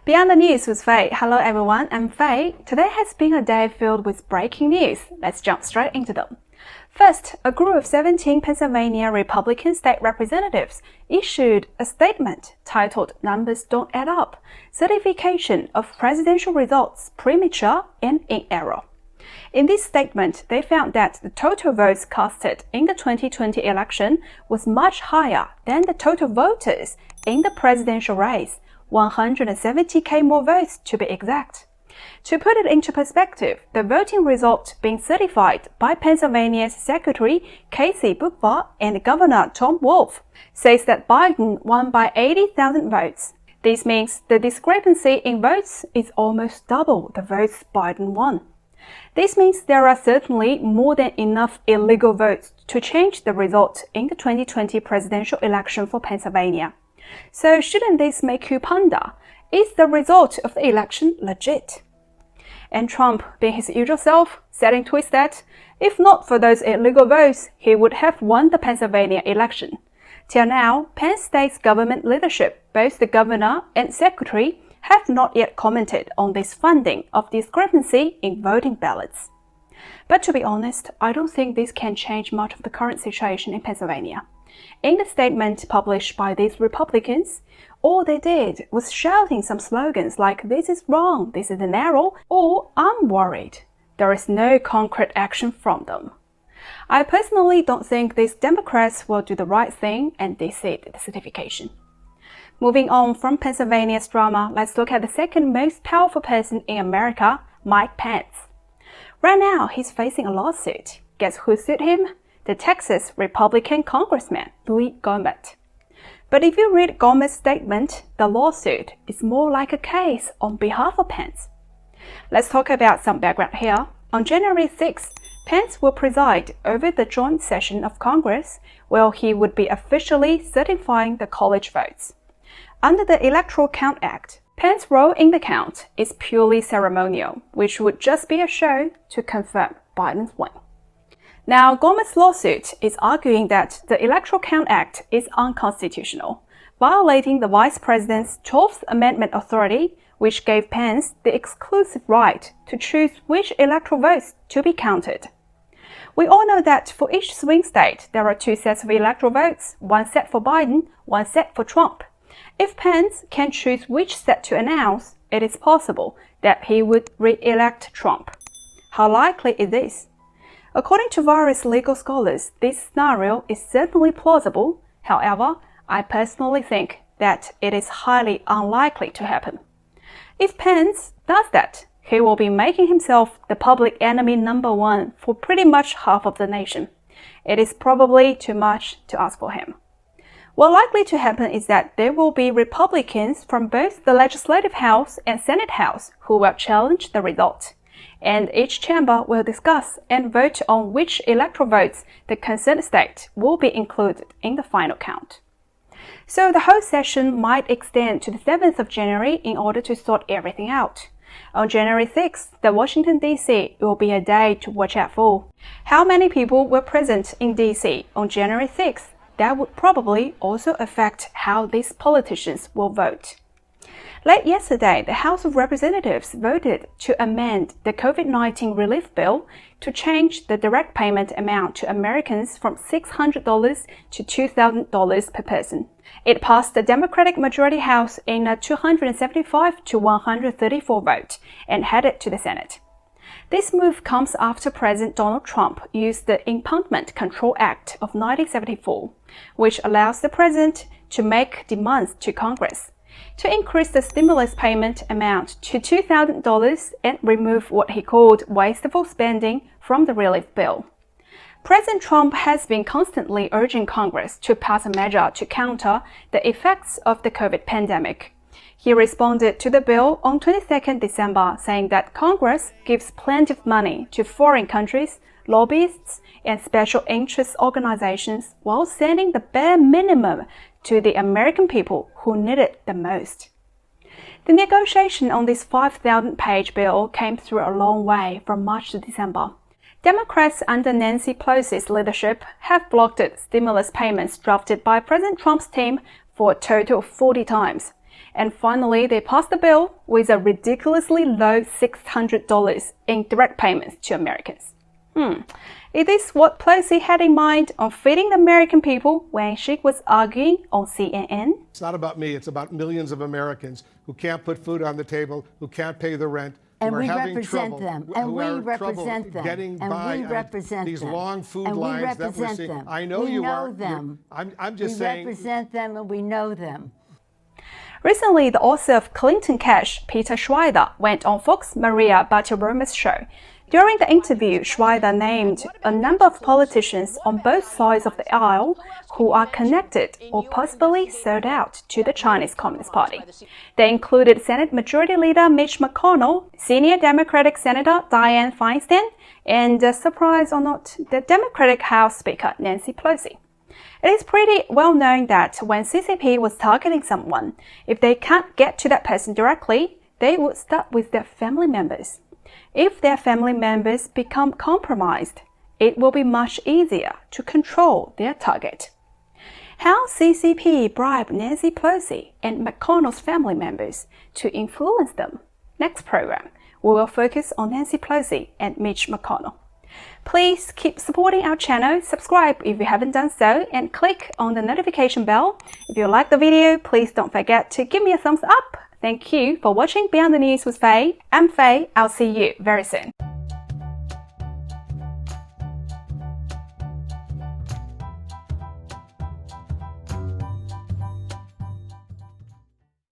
Beyond the News with Faye. Hello everyone, I'm Faye. Today has been a day filled with breaking news. Let's jump straight into them. First, a group of 17 Pennsylvania Republican state representatives issued a statement titled Numbers Don't Add Up, Certification of Presidential Results Premature and in Error. In this statement, they found that the total votes casted in the 2020 election was much higher than the total voters in the presidential race, 170,000 more votes to be exact. To put it into perspective, the voting result being certified by Pennsylvania's Secretary Casey Booker and Governor Tom Wolf says that Biden won by 80,000 votes. This means the discrepancy in votes is almost double the votes Biden won. This means there are certainly more than enough illegal votes to change the result in the 2020 presidential election for Pennsylvania. So shouldn't this make you ponder, is the result of the election legit? And Trump, being his usual self, said in tweets that, if not for those illegal votes, he would have won the Pennsylvania election. Till now, Penn State's government leadership, both the governor and secretary, have not yet commented on this finding of discrepancy in voting ballots. But to be honest, I don't think this can change much of the current situation in Pennsylvania. In the statement published by these Republicans, all they did was shouting some slogans like "This is wrong, this is an error," or "I'm worried." There is no concrete action from them. I personally don't think these Democrats will do the right thing and decide the certification. Moving on from Pennsylvania's drama, let's look at the second most powerful person in America, Mike Pence. Right now, he's facing a lawsuit. Guess who sued him? The Texas Republican congressman, Louie Gohmert. But if you read Gohmert's statement, the lawsuit is more like a case on behalf of Pence. Let's talk about some background here. On January 6th, Pence will preside over the joint session of Congress, where he would be officially certifying the college votes. Under the Electoral Count Act, Pence's role in the count is purely ceremonial, which would just be a show to confirm Biden's win. Now, Gohmert's lawsuit is arguing that the Electoral Count Act is unconstitutional, violating the Vice President's 12th Amendment authority, which gave Pence the exclusive right to choose which electoral votes to be counted. We all know that for each swing state, there are two sets of electoral votes, one set for Biden, one set for Trump. If Pence can choose which set to announce, it is possible that he would re-elect Trump. How likely is this? According to various legal scholars, this scenario is certainly plausible. However, I personally think that it is highly unlikely to happen. If Pence does that, he will be making himself the public enemy number one for pretty much half of the nation. It is probably too much to ask for him. What's likely to happen is that there will be Republicans from both the Legislative House and Senate House who will challenge the result, and each chamber will discuss and vote on which electoral votes the concerned state will be included in the final count. So the whole session might extend to the 7th of January in order to sort everything out. On January 6th, the Washington, D.C. will be a day to watch out for. How many people were present in D.C. on January 6th? That would probably also affect how these politicians will vote. Late yesterday, the House of Representatives voted to amend the COVID-19 relief bill to change the direct payment amount to Americans from $600 to $2,000 per person. It passed the Democratic majority House in a 275 to 134 vote and headed to the Senate. This move comes after President Donald Trump used the Impeachment Control Act of 1974, which allows the president to make demands to Congress to increase the stimulus payment amount to $2,000 and remove what he called wasteful spending from the relief bill. President Trump has been constantly urging Congress to pass a measure to counter the effects of the COVID pandemic. He responded to the bill on 22nd December, saying that Congress gives plenty of money to foreign countries, lobbyists, and special interest organizations while sending the bare minimum to the American people who need it the most. The negotiation on this 5,000-page bill came through a long way from March to December. Democrats under Nancy Pelosi's leadership have blocked stimulus payments drafted by President Trump's team for a total of 40 times. And finally, they passed the bill with a ridiculously low $600 in direct payments to Americans. Is this what Pelosi had in mind on feeding the American people when she was arguing on CNN? It's not about me. It's about millions of Americans who can't put food on the table, who can't pay the rent, and who are we having represent trouble, them, and we represent them, getting and by we represent these them, long food and we lines that we're represent seeing. them. I know we you know are. them. I'm just saying. We represent them, and we know them. Recently, the author of Clinton Cash, Peter Schweizer, went on Fox Maria Bartiromo's show. During the interview, Schweizer named a number of politicians on both sides of the aisle who are connected or possibly sold out to the Chinese Communist Party. They included Senate Majority Leader Mitch McConnell, Senior Democratic Senator Dianne Feinstein, and, surprise or not, the Democratic House Speaker Nancy Pelosi. It is pretty well known that when CCP was targeting someone, if they can't get to that person directly, they would start with their family members. If their family members become compromised, it will be much easier to control their target. How CCP bribed Nancy Pelosi and McConnell's family members to influence them. Next program, we will focus on Nancy Pelosi and Mitch McConnell. Please keep supporting our channel, subscribe if you haven't done so, and click on the notification bell. If you like the video, please don't forget to give me a thumbs up. Thank you for watching Beyond the News with Faye. I'm Faye. I'll see you very soon.